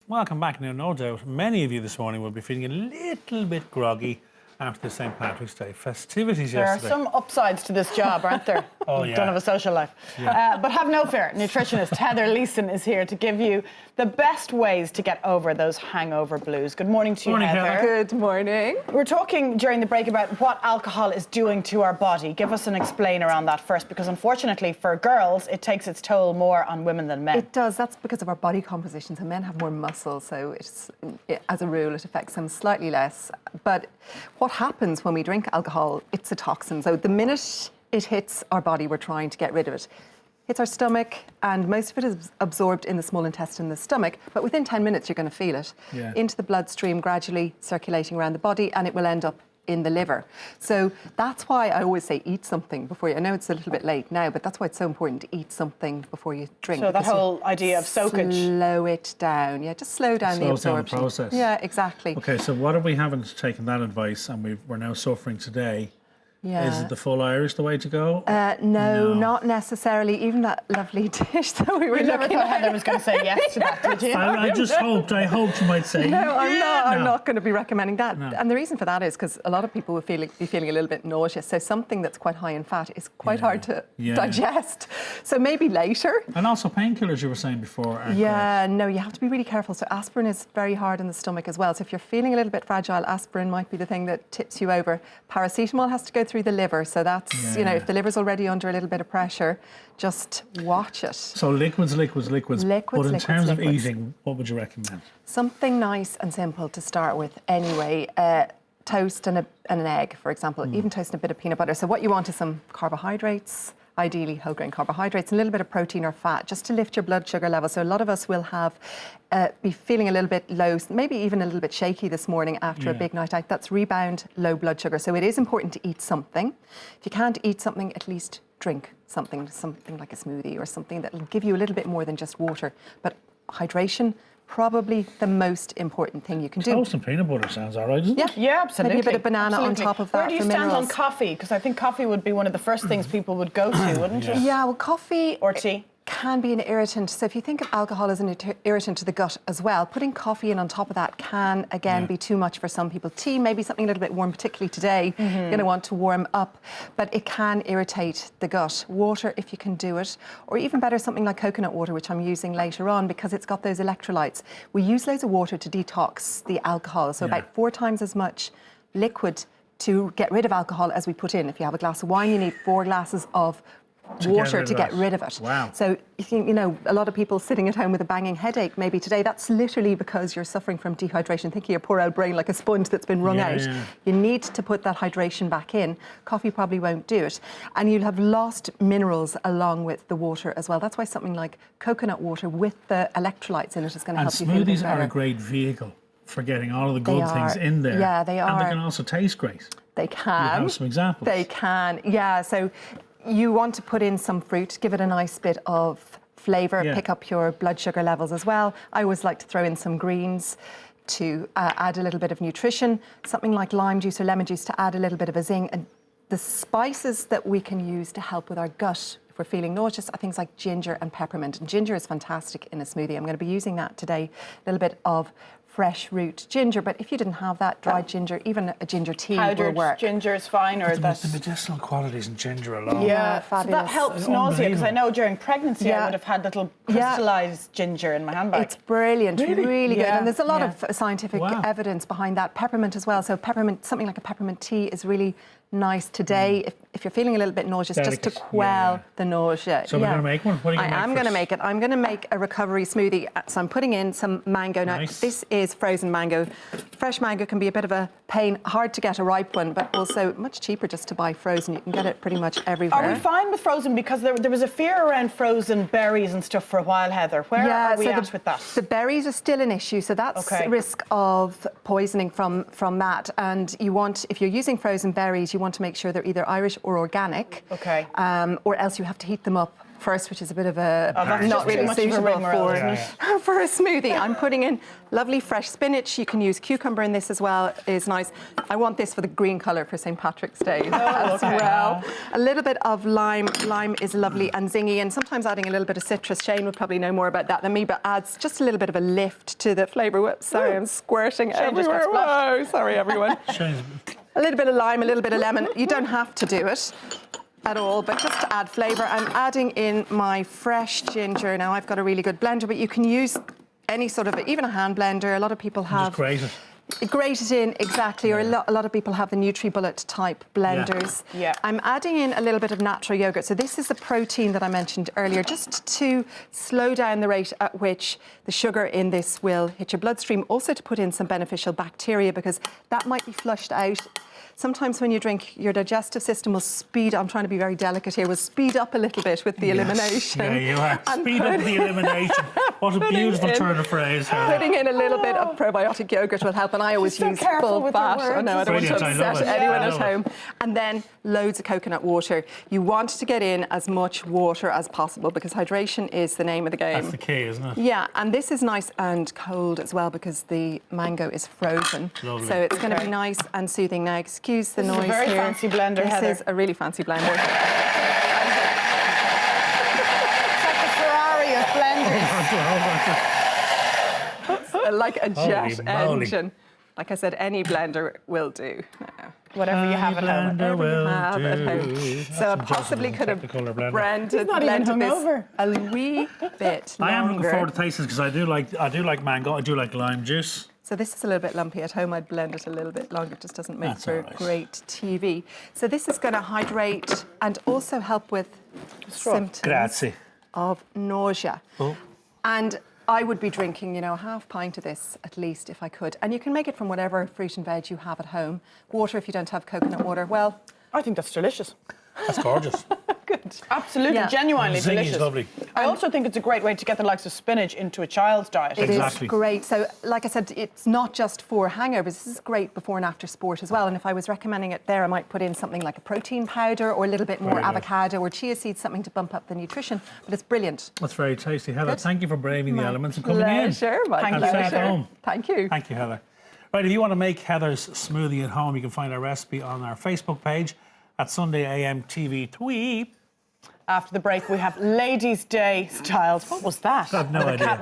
Welcome back. Now, no doubt, many of you this morning will be feeling a little bit groggy after the St. Patrick's Day festivities yesterday. There are some upsides to this job, aren't there? Oh, yeah. Don't have a social life. Yeah. But have no fear. Nutritionist Heather Leeson is here to give you the best ways to get over those hangover blues. Good morning to you, Heather. Good morning. We're talking during the break about what alcohol is doing to our body. Give us an explain around that first, because unfortunately for girls, it takes its toll more on women than men. It does. That's because of our body composition. So men have more muscle, so as a rule, it affects them slightly less. But what happens when we drink alcohol? It's a toxin. So the minute it hits our body, we're trying to get rid of it. Hits our stomach, and most of it is absorbed in the small intestine, the stomach, but within 10 minutes you're going to feel it into the bloodstream, gradually circulating around the body, and it will end up in the liver. So that's why I always say eat something before you. I know it's a little bit late now, but that's why it's so important to eat something before you drink. So that whole idea of soakage. Slow it down. Yeah, just slow down the absorption. Down the process. Yeah, exactly. Okay, so what if we haven't taken that advice and we're now suffering today? Yeah. Is it the full Irish the way to go? No, not necessarily. Even that lovely dish that we were You never looking thought at. Heather was going to say yes to that, did you? I just hoped you might say No, I'm no. not going to be recommending that. No. And the reason for that is because a lot of people will be feeling a little bit nauseous. So something that's quite high in fat is quite hard to digest. So maybe later. And also painkillers, you were saying before, aren't No, you have to be really careful. So aspirin is very hard in the stomach as well. So if you're feeling a little bit fragile, aspirin might be the thing that tips you over. Paracetamol has to go through the liver. So that's, if the liver's already under a little bit of pressure, just watch it. So liquids. But in terms of liquids. eating, what would you recommend? Something nice and simple to start with anyway. Toast and an egg, for example, even toast and a bit of peanut butter. So what you want is some carbohydrates, ideally whole grain carbohydrates, and a little bit of protein or fat, just to lift your blood sugar level. So a lot of us will be feeling a little bit low, maybe even a little bit shaky this morning after a big night out. That's rebound low blood sugar. So it is important to eat something. If you can't eat something, at least drink something like a smoothie or something that will give you a little bit more than just water. But hydration, probably the most important thing you can do. Toast and peanut butter sounds all right, doesn't it? Yeah, absolutely. Maybe a bit of banana on top of that. Where do you stand on coffee? Because I think coffee would be one of the first things people would go to, wouldn't it? Yeah, well, coffee or tea can be an irritant. So if you think of alcohol as an irritant to the gut as well, putting coffee in on top of that can, again, be too much for some people. Tea, maybe something a little bit warm, particularly today. You're going to want to warm up, but it can irritate the gut. Water, if you can do it, or even better, something like coconut water, which I'm using later on because it's got those electrolytes. We use loads of water to detox the alcohol, so about 4 times as much liquid to get rid of alcohol as we put in. If you have a glass of wine, you need 4 glasses of water to get rid of it. Wow. So, a lot of people sitting at home with a banging headache maybe today, that's literally because you're suffering from dehydration, thinking your poor old brain like a sponge that's been wrung out. You need to put that hydration back in. Coffee probably won't do it. And you'll have lost minerals along with the water as well. That's why something like coconut water with the electrolytes in it is going to help you feel a bit smoothies are a great vehicle for getting all of the good things in there. Yeah, they are. And they can also taste great. They can. You have some examples. They can, yeah. So you want to put in some fruit, give it a nice bit of flavour, pick up your blood sugar levels as well. I always like to throw in some greens to add a little bit of nutrition, something like lime juice or lemon juice to add a little bit of a zing. And the spices that we can use to help with our gut if we're feeling nauseous are things like ginger and peppermint. And ginger is fantastic in a smoothie. I'm going to be using that today, a little bit of fresh root ginger, but if you didn't have that, dried ginger, even a ginger tea will work. Ginger is fine, or the medicinal qualities in ginger alone. Yeah, fabulous. So that helps nausea, because I know during pregnancy I would have had little crystallised ginger in my handbag. It's brilliant, really good. And there's a lot of scientific evidence behind that. Peppermint as well. So peppermint, something like a peppermint tea is really nice today if you're feeling a little bit nauseous, just to quell the nausea. So we're going to make one? What are you going to make? I am going to make it. I'm going to make a recovery smoothie. So I'm putting in some mango. Now, this is frozen mango. Fresh mango can be a bit of a pain, hard to get a ripe one, but also much cheaper just to buy frozen. You can get it pretty much everywhere. Are we fine with frozen? Because there was a fear around frozen berries and stuff for a while, Heather. Where are we at with that? The berries are still an issue, so that's the risk of poisoning from that. And you want, if you're using frozen berries, you want to make sure they're either Irish or organic. Okay. Or else you have to heat them up first, which is a bit of a that's not just too really much of a suitable rigmarole, for, isn't it? for a smoothie. I'm putting in lovely fresh spinach. You can use cucumber in this as well, is nice. I want this for the green colour for St. Patrick's Day as well. A little bit of lime. Lime is lovely and zingy, and sometimes adding a little bit of citrus. Shane would probably know more about that than me, but adds just a little bit of a lift to the flavour. Whoops, sorry, I'm squirting Shane just got everywhere. Whoa, sorry, everyone. Shane's- A little bit of lime, a little bit of lemon. You don't have to do it at all, but just to add flavour. I'm adding in my fresh ginger. Now, I've got a really good blender, but you can use any sort of, even a hand blender. A lot of people have... Just grate it. Grate it in, exactly, or a lot of people have the NutriBullet type blenders. Yeah. I'm adding in a little bit of natural yogurt. So this is the protein that I mentioned earlier, just to slow down the rate at which the sugar in this will hit your bloodstream. Also to put in some beneficial bacteria, because that might be flushed out. Sometimes when you drink, your digestive system will speed, I'm trying to be very delicate here, will speed up a little bit with the elimination. Yeah, you are. And Speed up the elimination. What a beautiful turn of phrase. Heather. Putting in a little bit of probiotic yogurt will help, and I always so use careful full with your fat. words. I know, I don't want to Brilliant, I love upset it. anyone Yeah, I at love home. And then loads of coconut water. You want to get in as much water as possible, because hydration is the name of the game. That's the key, isn't it? Yeah, and this is nice and cold as well, because the mango is frozen. Lovely. So it's going to Okay. be nice and soothing. Now, excuse the This is a noise very here. fancy blender, This Heather. is a really fancy blender. It's like the Ferrari of blenders. Like a jet Holy moly. engine. Like I said, any blender will do. Now. Whatever you have at home. Blender will have at home. do. So I That's possibly Joseph's could have Technicolor blender. blended not even this hungover. a wee bit I am looking longer. forward to tasting this, because I do like mango. I do like lime juice. So this is a little bit lumpy. At home, I'd blend it a little bit longer. It just doesn't make That's for all right. great TV. So this is going to hydrate and also help with symptoms Grazie. of nausea. Oh. And I would be drinking, you know, a half pint of this at least if I could. And you can make it from whatever fruit and veg you have at home. Water if you don't have coconut water. Well, I think that's delicious. That's gorgeous. good. Absolutely, Yeah. genuinely Zingy's delicious. lovely. I also think it's a great way to get the likes of spinach into a child's diet. It is Exactly. great. So, like I said, it's not just for hangovers. This is great before and after sport as well. And if I was recommending it there, I might put in something like a protein powder or a little bit more Very good. avocado or chia seeds, something to bump up the nutrition. But it's brilliant. That's very tasty. Heather, Good. thank you for braving the elements and coming Pleasure, in. my Thank you. And pleasure. stay at home. Thank you. Thank you, Heather. Right, if you want to make Heather's smoothie at home, you can find our recipe on our Facebook page at Sunday AM TV Tweet. After the break, we have Ladies' Day styles. What was that? I have no With a idea. cat